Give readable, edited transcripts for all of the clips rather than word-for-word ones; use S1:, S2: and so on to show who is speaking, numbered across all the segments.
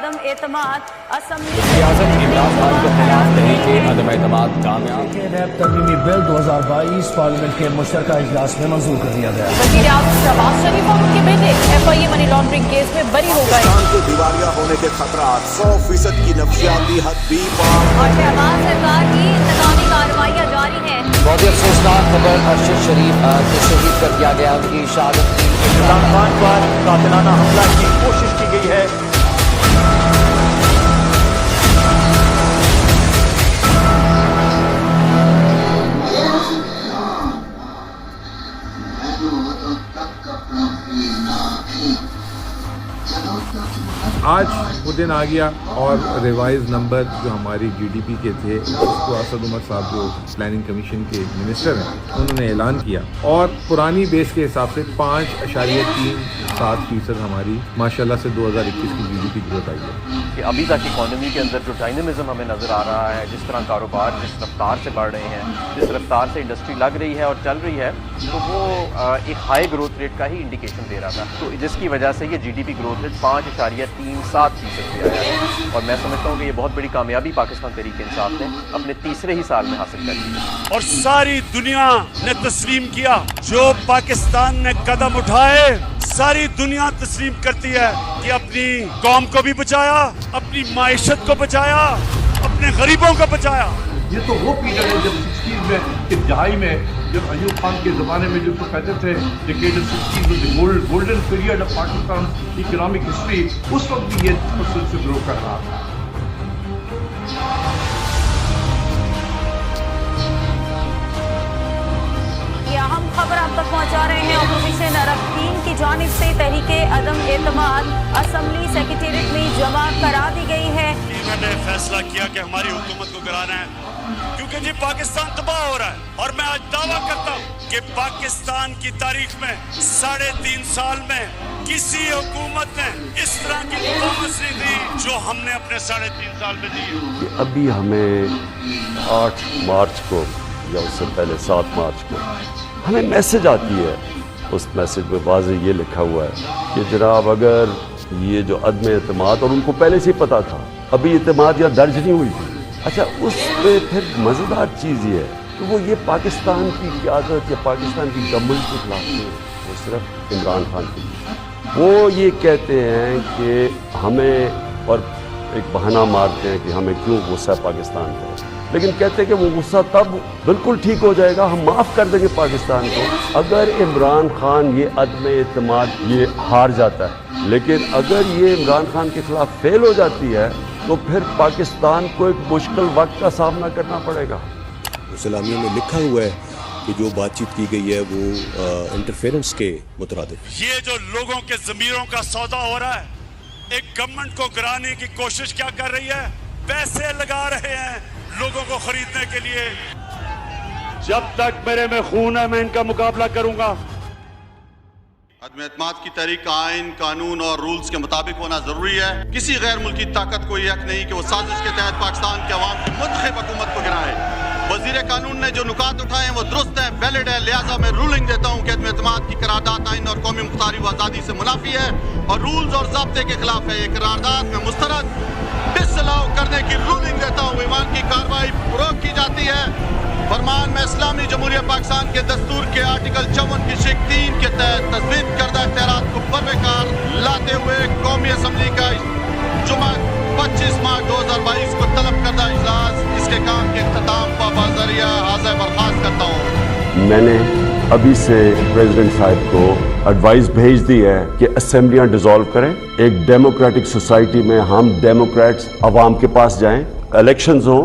S1: अदम एतमाद असम्बली
S2: वज़ीर-ए-आज़म इमरान खान के खिलाफ तहरीक अदम एतमाद कामयाब।
S3: नैब तरमीमी बिल 2022 पार्लियामेंट के मुश्तरका इजलास में मंजूर कर दिया गया।
S1: वज़ीर-ए-आज़म शहबाज शरीफ और उनके बेटे FIA मनी लॉन्ड्रिंग केस में बरी हो गए।
S4: पाकिस्तान को दिवालिया होने के खतरात 100% की नफ्सियाती हद भी पार।
S1: और शहबाज सरकार की इंतकामी कार्रवाइयाँ जारी हैं।
S2: बहुत ही अफसोसनाक खबर, अरशद शरीफ को शहीद कर दिया गया। उनकी शहादत
S3: इमरान खान पर कातिलाना हमला की कोशिश की गई है।
S5: आज वो दिन आ गया और रिवाइज नंबर जो हमारी GDP के थे उसको असद उमर साहब जो प्लानिंग कमीशन के मिनिस्टर हैं उन्होंने ऐलान किया और पुरानी बेस के हिसाब से 5.37% हमारी माशाल्लाह से 2021 की GDP ग्रोथ आई है।
S6: कि अभी तक इकॉनमी के अंदर जो डायनामिज्म हमें नज़र आ रहा है, जिस तरह कारोबार जिस रफ्तार से बढ़ रहे हैं, जिस रफ्तार से इंडस्ट्री लग रही है और चल रही है, तो वो एक हाई ग्रोथ रेट का ही इंडिकेशन दे रहा था, तो जिसकी वजह से ये GDP ग्रोथ रेट 5.37% पे आया है। और मैं समझता हूँ कि ये बहुत बड़ी कामयाबी पाकिस्तान तहरीक इंसाफ ने अपने तीसरे ही साल में हासिल कर ली है।
S7: और सारी दुनिया ने तस्लीम किया, जो पाकिस्तान ने कदम उठाए सारी दुनिया तस्लीम करती है कि अपनी कौम को भी बचाया, अपनी माइशत को बचाया, अपने गरीबों को बचाया।
S8: ये तो वो पीरियड है जब 60s में इंतहाई में जब अयूब खान के ज़माने में जिसको कहते थे decade 60s golden period of Pakistan economic history, उस वक्त भी ये फसल से ग्रो कर रहा था।
S1: अहम खबर आप तक पहुंचा रहे हैं। अपोजिशन अरब-चीन की जानिब से तहरीके अदम एतमाद असम्बली सेक्रेटेरिएट में जमा करा दी गई है।
S7: मैंने फैसला किया कि हमारी हुकूमत को गिराना है, क्योंकि जी पाकिस्तान तबाह हो रहा है। और मैं आज दावा करता हूँ कि पाकिस्तान की तारीख में 3.5 साल में किसी हुकूमत ने इस तरह की परफॉर्मेंस नहीं दी जो हमने अपने 3.5 साल में दी।
S9: अभी हमें 8 मार्च को या उससे पहले 7 मार्च को हमें मैसेज आती है, उस मैसेज में वाज़ेह ये लिखा हुआ है कि जनाब अगर ये जो अदम एतमाद, और उनको पहले से ही पता था, अभी एतमाद या दर्ज नहीं हुई थी। अच्छा, उस पे फिर मज़ेदार चीज़ ये है कि वो ये पाकिस्तान की क़यादत या पाकिस्तान की गवर्नमेंट के खिलाफ नहीं, वो सिर्फ इमरान खान के लिए। वो ये कहते हैं कि हमें, और एक बहाना मारते हैं कि हमें क्यों गुस्सा पाकिस्तान पर, लेकिन कहते हैं कि वो गुस्सा तब बिल्कुल ठीक हो जाएगा, हम माफ़ कर देंगे पाकिस्तान को अगर इमरान खान ये अदम एतमाद ये हार जाता है। लेकिन अगर ये इमरान खान के खिलाफ फेल हो जाती है तो फिर पाकिस्तान को एक मुश्किल वक्त का सामना करना पड़ेगा।
S4: सलामियों में लिखा हुआ है कि जो बातचीत की गई है वो इंटरफेरेंस के मुतरादिफ।
S7: ये जो लोगों के ज़मीरों का सौदा हो रहा है, एक गवर्नमेंट को गिराने की कोशिश क्या कर रही है, पैसे लगा रहे हैं लोगों को खरीदने के लिए। जब तक मेरे में खून है मैं इनका मुकाबला करूंगा।
S10: अदम एतमाद की तहरीक आइन, कानून और रूल्स के मुताबिक होना जरूरी है। किसी गैर मुल्की ताकत को यह हक नहीं कि वो साजिश के तहत पाकिस्तान के अवाम की मुंतखब हुकूमत को गिराए। वजीर कानून ने जो नुकात उठाए हैं वो दुरुस्त है, वैलिड है, लिहाजा मैं रूलिंग देता हूँ कि अदम एतमाद की करारदाद आइन और कौमी मुख्तारी व आज़ादी से मुनाफी है और रूल्स और ज़ाब्ते के खिलाफ है। ये करारदाद में मुस्तरद डिसअलाउ करने की रूलिंग देता हूँ। ईमान की कार्रवाई फरोग की जाती है। फरमान में इस्लामी जमहूरिया पाकिस्तान के दस्तूर के आर्टिकल 54 की शिक 3 के तहत तजवीज़ करदा इख्तियारात को बरकरार लाते हुए कौमी असम्बली का जुमा 25 मार्च 2022 को तलब करदा इजलास इसके काम के इख्तिताम पर बाज़रिया हाज़िर बर्खास्त करता हूँ।
S9: मैंने अभी से प्रेसिडेंट साहब को एडवाइस भेज दी है कि असेंबलियां डिसॉल्व करें। एक डेमोक्रेटिक सोसाइटी में हम डेमोक्रेट्स अवाम के पास जाएं, इलेक्शंस हो,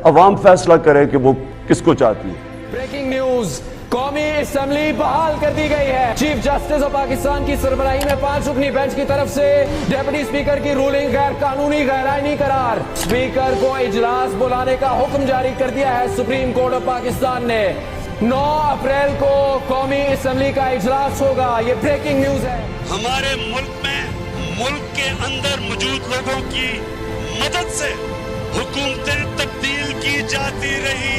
S9: अवाम फैसला करे कि वो किसको चाहती है।
S2: ब्रेकिंग न्यूज, कौमी असेंबली बहाल कर दी गई है। चीफ जस्टिस ऑफ पाकिस्तान की सरबराही में 5 रुकनी बेंच की तरफ से डेप्यूटी स्पीकर की रूलिंग गैर कानूनी गैर आईनी करार। स्पीकर को इजलास बुलाने का हुक्म जारी कर दिया है सुप्रीम कोर्ट ऑफ पाकिस्तान ने। 9 अप्रैल को कौमी असेंबली का इजलास होगा। ये ब्रेकिंग न्यूज है।
S7: हमारे मुल्क में मुल्क के अंदर मौजूद लोगों की मदद से हुकूमतें तब्दील की जाती रही।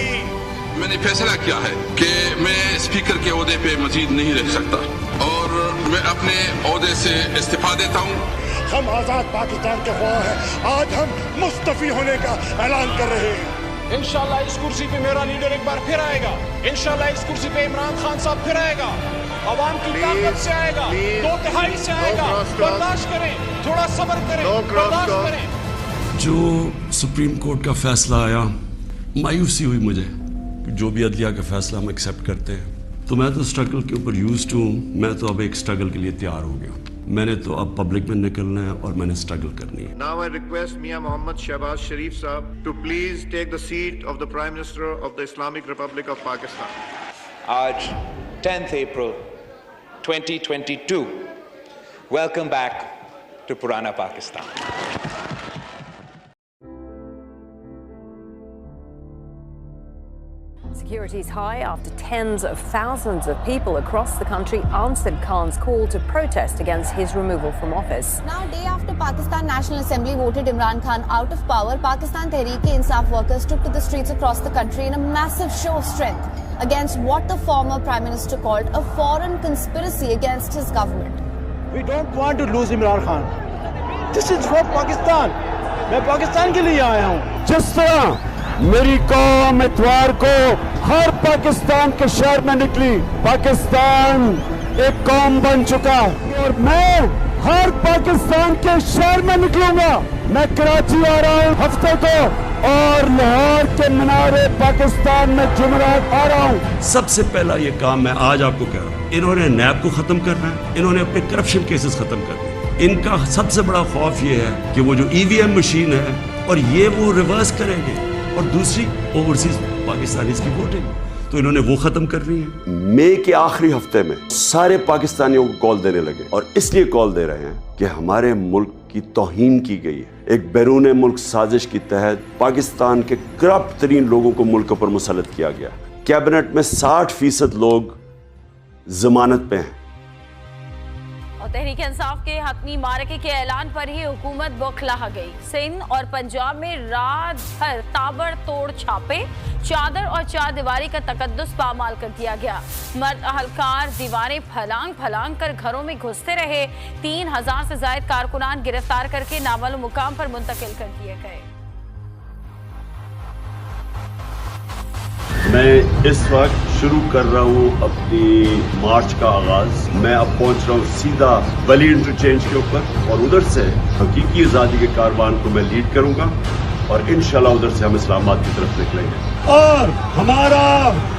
S11: मैंने फैसला किया है कि मैं स्पीकर के ओहदे पे मजीद नहीं रह सकता और और मैं अपने ओहदे से इस्तीफा देता हूँ।
S12: हम आजाद पाकिस्तान के ख्वाह हैं। आज हम मुस्तफी होने का ऐलान कर रहे हैं।
S13: इंशाल्लाह इस कुर्सी पे मेरा लीडर एक बार फिर आएगा। इंशाल्लाह इस कुर्सी पे इमरान खान साहब फिर आएगा। अवाम की ताकत से आएगा, 2/3 से आएगा। बर्दाश्त करें, थोड़ा सब्र करें, बर्दाश्त करें।
S9: जो सुप्रीम कोर्ट का फैसला आया, मायूसी हुई मुझे। जो भी अदलिया का फैसला हम एक्सेप्ट करते हैं, तो मैं तो स्ट्रगल के ऊपर यूज्ड हूँ। मैं तो अब एक स्ट्रगल के लिए तैयार हो गया। मैंने तो अब पब्लिक में निकलना है और मैंने स्ट्रगल करनी है।
S12: Now I request Mia Mohammad Shahbaz Sharif Saab to please take the seat of the Prime Minister of the Islamic Republic of Pakistan.
S13: आज 10th April 2022. Welcome back to Purana Pakistan.
S1: Security is high after tens of thousands of people across the country answered Khan's call to protest against his removal from office.
S14: Now, day after Pakistan National Assembly voted Imran Khan out of power, Pakistan Tehreek-e-Insaf workers took to the streets across the country in a massive show of strength against what the former Prime Minister called a foreign conspiracy against his government.
S3: We don't want to lose Imran Khan. This is for Pakistan. मैं पाकिस्तान के लिए आया हूँ। जिस तरह मेरी कौम इतवार को हर पाकिस्तान के शहर में निकली, पाकिस्तान एक कौम बन चुका और मैं हर पाकिस्तान के शहर में निकलूंगा। मैं कराची आ रहा हूँ हफ्ते को और लाहौर के मीनारे पाकिस्तान में जुमेरात आ रहा हूँ।
S9: सबसे पहला ये काम मैं आज आपको कह रहा हूँ, इन्होंने नैब को खत्म करना है, इन्होंने अपने करप्शन केसेस खत्म करने। इनका सबसे बड़ा खौफ ये है कि वो जो ईवीएम मशीन है और ये वो रिवर्स करेंगे, और दूसरी ओवरसीज पाकिस्तानी की वोटिंग, तो इन्होंने वो खत्म करनी है। मई के आखिरी हफ्ते में सारे पाकिस्तानियों को कॉल देने लगे, और इसलिए कॉल दे रहे हैं कि हमारे मुल्क की तौहीन की गई है। एक बैरून मुल्क साजिश के तहत पाकिस्तान के करप्ट तरीन लोगों को मुल्क पर मुसल्लत किया गया। कैबिनेट में 60% लोग जमानत पे हैं।
S1: और तहरीक-ए-इंसाफ के हतमी मारके के ऐलान पर ही हुकूमत बौखला गई। सिंध और पंजाब में रात भर ताबड़तोड़ छापे, चादर और चार दीवारी का तकद्दुस पामाल कर दिया गया। मर्द अहलकार दीवारें फलांग फलांग कर घरों में घुसते रहे। 3000 से ज्यादा कारकुनान गिरफ्तार करके नामालूम मुकाम पर मुंतकिल कर दिए गए।
S9: मैं इस वक्त शुरू कर रहा हूँ अपनी मार्च का आगाज। मैं अब पहुँच रहा हूँ सीधा वली इंटरचेंज के ऊपर, और उधर से हकीकी आज़ादी के कारवान को मैं लीड करूँगा, और इंशाल्लाह उधर से हम इस्लामाबाद की तरफ निकलेंगे और हमारा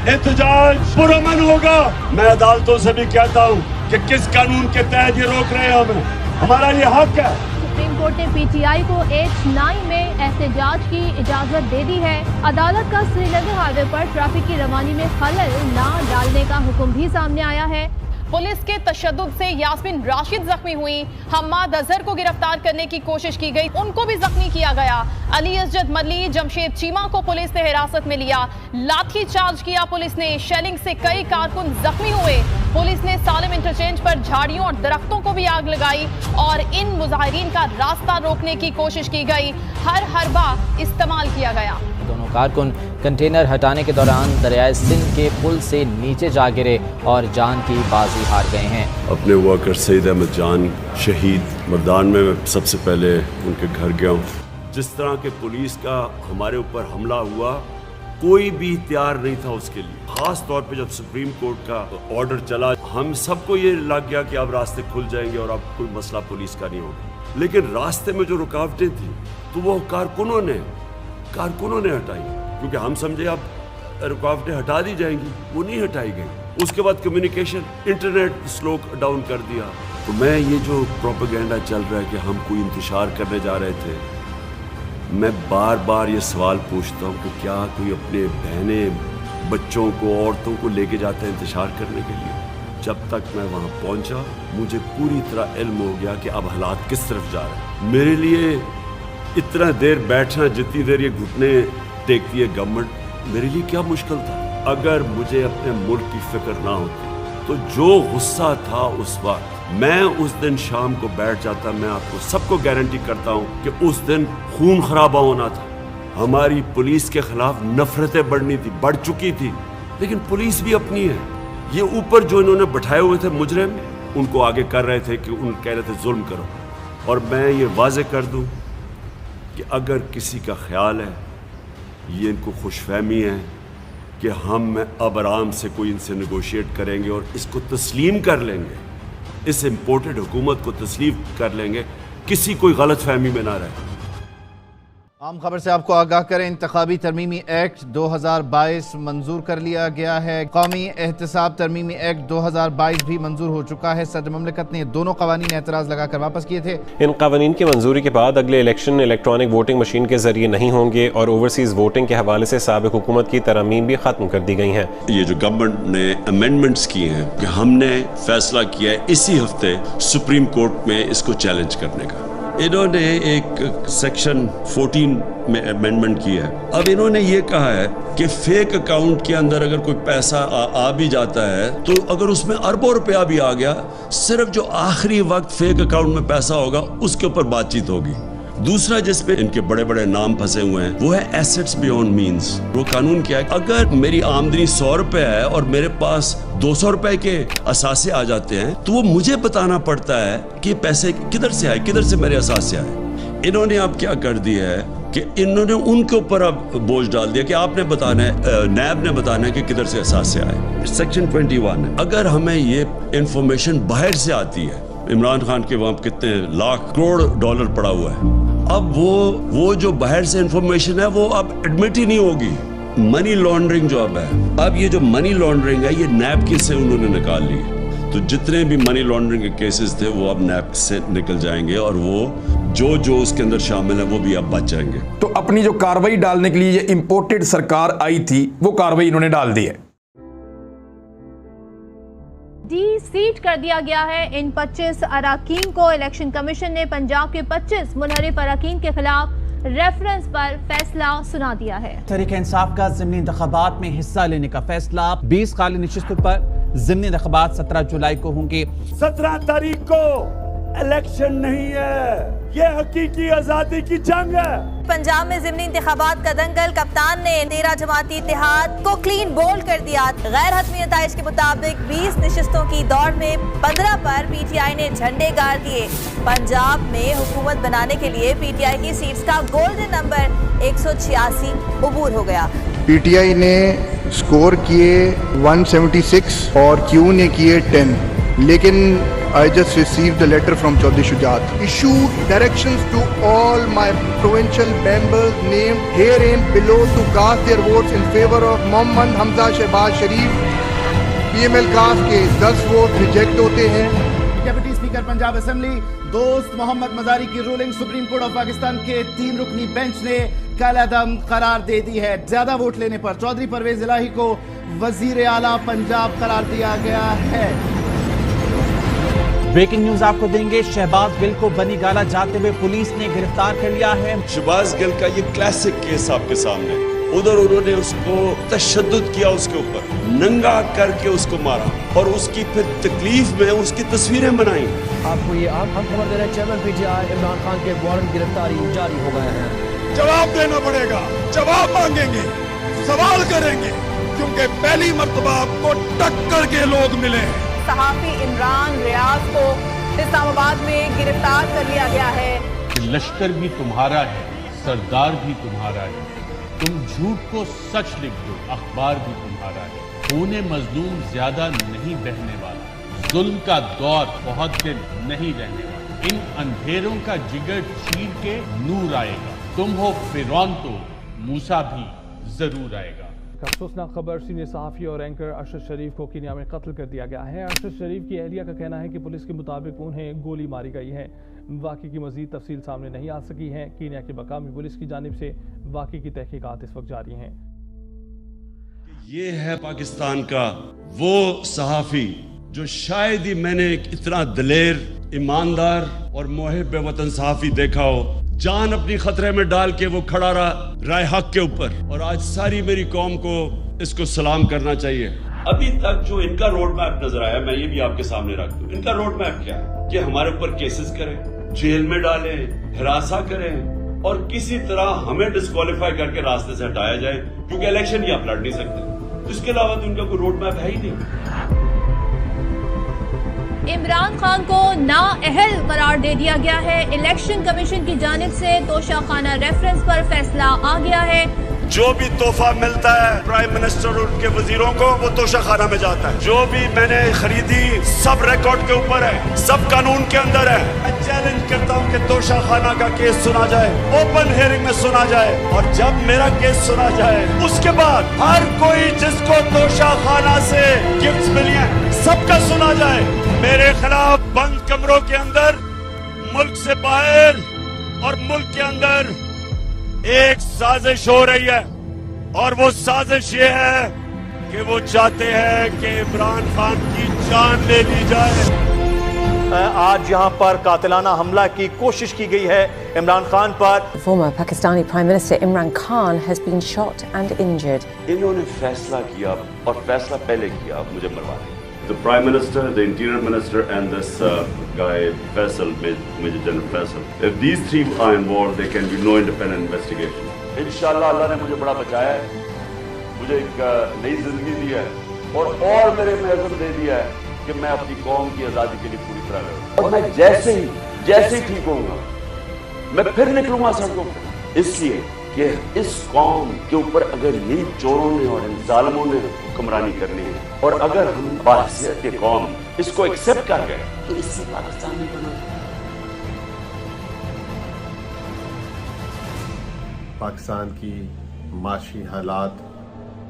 S9: एहतजाज पुरअमन होगा। मैं अदालतों से भी कहता हूँ कि किस कानून के तहत ये रोक रहे हैं हमें, हमारा ये हक है।
S15: सुप्रीम कोर्ट ने पीटीआई को H9 में एहतजाज की इजाजत दे दी है। अदालत का श्रीनगर हाईवे पर ट्रैफिक की रवानी में खलल न डालने का हुक्म भी सामने आया है।
S16: पुलिस के तशद्दुद से यास्मीन राशिद जख्मी हुई। हम्माद अजहर को गिरफ्तार करने की कोशिश की गई, उनको भी जख्मी किया गया। अली असजद मल्ली, जमशेद चीमा को पुलिस ने हिरासत में लिया। लाठी चार्ज किया पुलिस ने। शेलिंग से कई कारकुन जख्मी हुए। पुलिस ने सालिम इंटरचेंज पर झाड़ियों और दरख्तों को भी आग लगाई और इन मुजाहिरीन का रास्ता रोकने की कोशिश की गई। हर हरबा इस्तेमाल किया गया।
S17: दोनों कारकुन कंटेनर हटाने के दौरान दरियाए सिंध के पुल से नीचे जा गिरे और जान की बाजी हार गए हैं।
S9: अपने वर्कर सईद अहमद जान शहीद मर्दान में मैं सबसे पहले उनके घर गया हूँ। जिस तरह के पुलिस का हमारे ऊपर हमला हुआ, कोई भी तैयार नहीं था उसके लिए। खास तौर पे जब सुप्रीम कोर्ट का ऑर्डर चला, हम सबको ये लग गया कि अब रास्ते खुल जाएंगे और अब कोई मसला पुलिस का नहीं होगा। लेकिन रास्ते में जो रुकावटें थी तो वो कारकुनों ने हटाई, क्योंकि हम समझे अब रुकावटें हटा दी जाएंगी, वो नहीं हटाई गई। उसके बाद कम्युनिकेशन, इंटरनेट स्लो डाउन कर दिया। तो मैं ये जो प्रोपेगेंडा चल रहा है कि हम कोई इंतशार करने जा रहे थे, मैं बार बार ये सवाल पूछता हूँ कि क्या कोई अपने बहनें, बच्चों को, औरतों को लेके जाता है इंतशार करने के लिए? जब तक मैं वहाँ पहुँचा, मुझे पूरी तरह इल्म हो गया कि अब हालात किस तरफ जा रहे हैं। मेरे लिए इतना देर बैठना, जितनी देर ये घुटने टेकती है गवर्नमेंट, मेरे लिए क्या मुश्किल था। अगर मुझे अपने मुल्क की फिक्र ना होती तो जो गुस्सा था उस वक्त, मैं उस दिन शाम को बैठ जाता। मैं आपको सबको गारंटी करता हूँ कि उस दिन खून खराबा होना था। हमारी पुलिस के खिलाफ नफरतें बढ़ चुकी थी, लेकिन पुलिस भी अपनी है। ये ऊपर जो इन्होंने बैठाए हुए थे मुजरिम, ان کو آگے کر رہے تھے کہ ان کہہ رہے تھے ظلم کرو. اور میں یہ واضح کر دوں کہ اگر کسی کا خیال ہے یہ ان کو خوش فہمی ہے کہ ہم اب آرام سے کوئی ان سے نیگوشیٹ کریں گے اور اس کو تسلیم کر لیں گے, اس امپورٹڈ حکومت کو تسلیم کر لیں گے, کسی کوئی غلط فہمی میں نہ رہے.
S18: عام خبر سے آپ کو آگاہ کریں. انتخابی ترمیمی ایکٹ 2022 منظور کر لیا گیا ہے. قومی احتساب ترمیمی ایکٹ 2022 بھی منظور ہو چکا ہے. صدر مملکت نے دونوں قوانین اعتراض لگا کر واپس کیے تھے.
S19: ان قوانین کی منظوری کے بعد اگلے الیکشن الیکٹرانک ووٹنگ مشین کے ذریعے نہیں ہوں گے اور اوورسیز ووٹنگ کے حوالے سے سابق حکومت کی ترامیم بھی ختم کر دی گئی ہیں.
S9: یہ جو گورنمنٹ نے امینڈمنٹس کیے ہیں کہ ہم نے فیصلہ کیا ہے اسی ہفتے سپریم کورٹ میں اس کو چیلنج کرنے کا. انہوں نے ایک سیکشن 14 میں امینڈمنٹ کی ہے. اب انہوں نے یہ کہا ہے کہ فیک اکاؤنٹ کے اندر اگر کوئی پیسہ آ بھی جاتا ہے تو اگر اس میں اربوں روپیہ بھی آ گیا, صرف جو آخری وقت فیک اکاؤنٹ میں پیسہ ہوگا اس کے اوپر بات چیت ہوگی. دوسرا جس پہ ان کے بڑے بڑے نام پھنسے ہوئے ہیں وہ ہے ایسٹس بیونڈ مینز. وہ قانون کیا ہے, اگر میری آمدنی 100 روپے ہے اور میرے پاس 200 روپے کے اثاثے آ جاتے ہیں تو وہ مجھے بتانا پڑتا ہے کہ پیسے کدھر سے آئے, کدھر سے میرے اثاثے آئے. انہوں نے اب کیا کر دیا ہے کہ انہوں نے ان کے اوپر اب بوجھ ڈال دیا کہ آپ نے بتانا ہے, نیب نے بتانا ہے کہ کدھر سے اثاثے آئے. سیکشن 21 ہے. اگر ہمیں یہ انفارمیشن باہر سے آتی ہے, عمران خان کے وہاں کتنے لاکھ کروڑ ڈالر پڑا ہوا ہے, اب وہ جو باہر سے انفارمیشن ہے وہ اب ایڈمٹ ہی نہیں ہوگی. منی لانڈرنگ جو اب ہے, اب یہ جو منی لانڈرنگ ہے یہ نیب کی سے انہوں نے نکال لی. تو جتنے بھی منی لانڈرنگ کے کیسز تھے وہ اب نیب سے نکل جائیں گے اور وہ جو اس کے اندر شامل ہے وہ بھی اب بچ جائیں گے.
S20: تو اپنی جو کاروائی ڈالنے کے لیے یہ امپورٹڈ سرکار آئی تھی وہ کاروائی انہوں نے ڈال دی ہے.
S15: ڈی سیٹ کر دیا گیا ہے ان 25 اراکین کو. الیکشن کمیشن نے پنجاب کے 25 منحرف اراکین کے خلاف ریفرنس پر فیصلہ سنا دیا ہے.
S21: تحریک انصاف کا ضمنی انتخابات میں حصہ لینے کا فیصلہ. 20 خالی نشستوں پر ضمنی انتخابات 17 جولائی کو ہوں گے.
S3: 17 تاریخ کو الیکشن نہیں ہے, یہ حقیقی آزادی کی جنگ ہے.
S22: پنجاب میں ضمنی انتخابات کا دنگل. کپتان نے 13 جماعتی اتحاد کو کلین بولڈ کر دیا. غیر حتمی نتائج کے مطابق 20 نشستوں کی دوڑ میں 15 پر پی ٹی آئی نے جھنڈے گاڑ دیے. پنجاب میں حکومت بنانے کے لیے پی ٹی آئی کی سیٹس کا گولڈن نمبر 186 عبور ہو گیا.
S12: پی ٹی آئی نے سکور کیے 176 اور کیو نے کیے 10. لیکن I just received a letter from Chaudhry Shujaat. Issued directions to all my provincial members named herein below to cast their votes in favor of Mohammad Hamza Shehbaz Sharif. PML cast کے 10 vote reject ہوتے ہیں.
S21: Deputy speaker Punjab assembly دوست محمد مزاری کی ruling supreme court of Pakistan کے 3 رکنی bench نے کالعدم قرار دے دی ہے. زیادہ ووٹ لینے پر چودھری پرویز الہی کو وزیر اعلیٰ پنجاب قرار دیا گیا ہے. بریکنگ نیوز آپ کو دیں گے. شہباز گل کو بنی گالا جاتے ہوئے پولیس نے گرفتار کر لیا ہے.
S9: شہباز گل کا یہ کلاسک کیس آپ کے سامنے. ادھر انہوں نے اس کو تشدد کیا, اس کے اوپر ننگا کر کے اس کو مارا اور اس کی پھر تکلیف میں اس کی تصویریں بنائیں.
S2: آپ کو یہ آپ ہم خبر دے رہے ہیں chairman P T I Imran Khan کے وارنٹ گرفتاری جاری ہو گئے ہیں.
S13: جواب دینا پڑے گا, جواب مانگیں گے, سوال کریں گے, کیونکہ پہلی مرتبہ آپ کو ٹکر کے لوگ ملے ہیں.
S16: صحافی عمران ریاض کو اسلام آباد میں گرفتار کر لیا گیا ہے.
S8: لشکر بھی تمہارا ہے, سردار بھی تمہارا ہے. تم جھوٹ کو سچ لکھ دو, اخبار بھی تمہارا ہے. خون مظلوم زیادہ نہیں بہنے والا, ظلم کا دور بہت دن نہیں رہنے والا. ان اندھیروں کا جگر چیر کے نور آئے گا. تم ہو فرعون تو موسیٰ بھی ضرور آئے گا.
S23: افسوسناک خبر, سینئر صحافی اور اینکر ارشد شریف کو کینیا میں قتل کر دیا گیا ہے. ارشد شریف کی اہلیہ کا کہنا ہے کہ پولیس کے مطابق انہیں گولی ماری گئی ہے. واقعے کی مزید تفصیل سامنے نہیں آ سکی ہے. کینیا کی مقامی پولیس کی جانب سے واقعے کی تحقیقات اس وقت جاری ہیں.
S9: یہ ہے پاکستان کا وہ صحافی جو شاید ہی میں نے اتنا دلیر, ایماندار اور محب وطن صحافی دیکھا ہو. جان اپنی خطرے میں ڈال کے وہ کھڑا رہا رائے حق کے اوپر, اور آج ساری میری قوم کو اس کو سلام کرنا چاہیے. ابھی تک جو ان کا روڈ میپ نظر آیا, میں یہ بھی آپ کے سامنے رکھ دوں. ان کا روڈ میپ کیا ہے کہ ہمارے اوپر کیسز کریں, جیل میں ڈالیں, ہراساں کریں اور کسی طرح ہمیں ڈسکوالیفائی کر کے راستے سے ہٹایا جائے, کیونکہ الیکشن ہی آپ لڑ نہیں سکتے. اس کے علاوہ تو ان کا کوئی روڈ میپ ہے ہی نہیں.
S15: इमरान खान को नाअहल करार दे दिया गया है। इलेक्शन कमीशन की जानिब से तोशाखाना रेफरेंस पर फैसला आ गया है।
S7: जो भी तोहफा मिलता है प्राइम मिनिस्टर और उनके वजीरों को, वो तोशाखाना में जाता है। जो भी मैंने खरीदी सब रिकॉर्ड के ऊपर है, सब कानून के अंदर है। मैं चैलेंज करता हूँ कि तोशाखाना का केस सुना जाए, ओपन हियरिंग में सुना जाए, और जब मेरा केस सुना जाए उसके बाद हर कोई जिसको तोशाखाना से गिफ्ट्स मिली हैं सबका सुना जाए। मेरे खिलाफ बंद कमरों के अंदर, मुल्क से बाहर और मुल्क के अंदर एक साजिश हो रही है, और वो साजिश ये है कि वो चाहते हैं कि इमरान खान की जान ले ली जाए।
S4: आज यहाँ पर कातिलाना हमला की कोशिश की गई है इमरान खान पर।
S5: Former Pakistani Prime Minister Imran Khan has been shot and injured.
S9: इन्होंने फैसला किया और फैसला पहले किया मुझे मरवा दिया। The Prime Minister, the Interior Minister, and this guy Faisal, Major General Faisal. If these three are involved, there can be no independent investigation. इंशाल्लाह अल्लाह ने मुझे बड़ा बचाया है, मुझे एक नई जिंदगी दी है, और मेरे में अज़म दे दिया है कि मैं अपनी कौम की आज़ादी के लिए पूरी तरह लड़ूं। और मैं जैसे ही ठीक होऊंगा, मैं फिर निकलूंगा सड़कों पर, इसलिए कि इस कौम के ऊपर अगर यही चोरों ने और इन जालिमों ने हुक्मरानी करनी है, और अगर हम बाहसियत के कौम इसको एक्सेप्ट कर गए तो इससे पाकिस्तान नहीं बना।
S6: पाकिस्तान की माशी हालात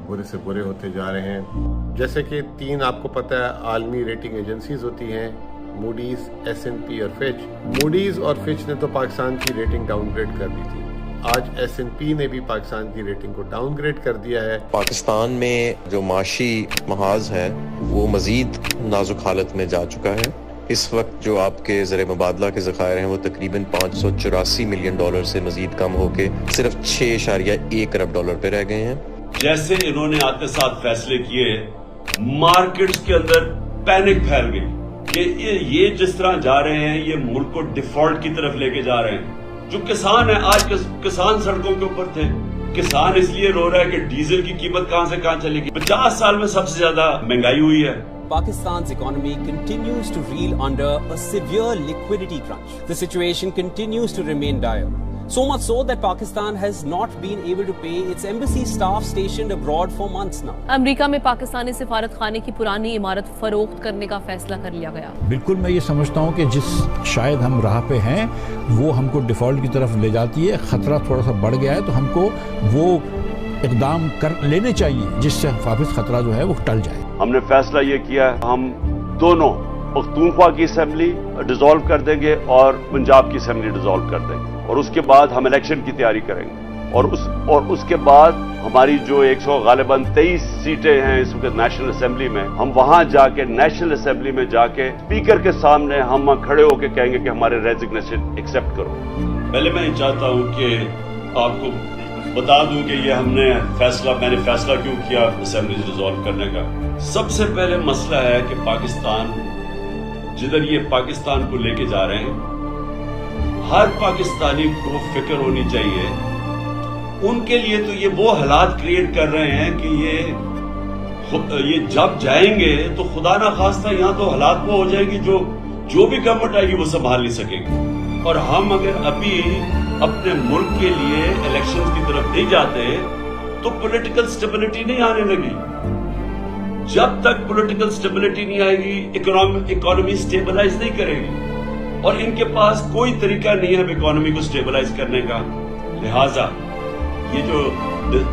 S6: बुरे से बुरे होते जा रहे हैं। जैसे कि 3 आपको पता है आलमी रेटिंग एजेंसीज होती हैं, मूडीज, S&P और फिच। मूडीज और फिच ने तो पाकिस्तान की रेटिंग डाउनग्रेड कर दी थी, आज S&P ने भी पाकिस्तान की रेटिंग को डाउनग्रेड कर दिया है।
S24: पाकिस्तान में जो माशी महाज है वो मजीद नाजुक हालत में जा चुका है। इस वक्त जो आपके ज़र मुबादला के ज़खायर हैं वो तकरीबन $584 मिलियन से मजीद कम होके सिर्फ $6.1 अरब पे रह गए हैं।
S7: जैसे इन्होंने आते साथ फैसले किए, मार्केट्स के अंदर पैनिक फैल गई कि ये जिस तरह जा रहे हैं ये मुल्क को डिफॉल्ट की तरफ लेके जा रहे हैं। जो किसान है, आज किसान सड़कों के ऊपर थे, किसान इसलिए रो रहा है कि डीजल की कीमत कहां से कहां चलेगी। 50 साल में सबसे ज्यादा महंगाई हुई है।
S25: Pakistan's economy continues to reel under a severe liquidity crunch. The situation continues to remain dire. So much so that Pakistan has not been able to pay its embassy staff stationed abroad for months now.
S15: America में पाकिस्तानी सिफारत खाने की पुरानी इमारत फरोख्त करने का फैसला कर लिया गया।
S3: बिल्कुल मैं ये समझता हूँ कि जिस शायद हम राह पे हैं वो हमको डिफॉल्ट की तरफ ले जाती है। खतरा थोड़ा सा बढ़ गया है तो हमको वो इकदाम कर लेने चाहिए जिससे वापस खतरा जो है वो टल जाए।
S9: हमने फैसला ये किया है, हम दोनों पख्तूनख्वा की असेंबली डिसॉल्व कर देंगे और पंजाब की असेंबली डिसॉल्व कर देंगे, और उसके बाद हम इलेक्शन की तैयारी करेंगे, और उसके बाद हमारी जो 100 गालिबन 23 सीटें हैं इस वक्त नेशनल असेंबली में, हम वहां जाके नेशनल असेंबली में जाके स्पीकर के सामने हम खड़े होकर कहेंगे कि हमारे रेजिग्नेशन एक्सेप्ट करो।
S7: पहले मैं चाहता हूं कि आपको बता दूं कि ये मैंने फैसला क्यों किया असेंबली डिसॉल्व करने का। सबसे पहले मसला है कि पाकिस्तान जिधर ये पाकिस्तान को लेके जा रहे हैं, हर पाकिस्तानी को फिक्र होनी चाहिए। उनके लिए तो ये वो हालात क्रिएट कर रहे हैं कि ये जब जाएंगे तो खुदा ना खास्ता यहाँ तो हालात वो हो जाएगी जो भी गवर्नमेंट आएगी वो संभाल नहीं सकेंगे। और हम अगर अभी अपने मुल्क के लिए इलेक्शंस की तरफ नहीं जाते तो पॉलिटिकल स्टेबिलिटी नहीं आने लगी। जब तक पॉलिटिकल स्टेबिलिटी नहीं आएगी इकोनॉमी स्टेबलाइज नहीं करेगी, और इनके पास कोई तरीका नहीं है इकोनॉमी को स्टेबलाइज करने का। लिहाजा ये जो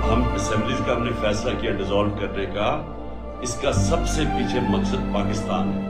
S7: हम असेंबलीज का हमने फैसला किया डिसॉल्व करने का, इसका सबसे पीछे मकसद पाकिस्तान है।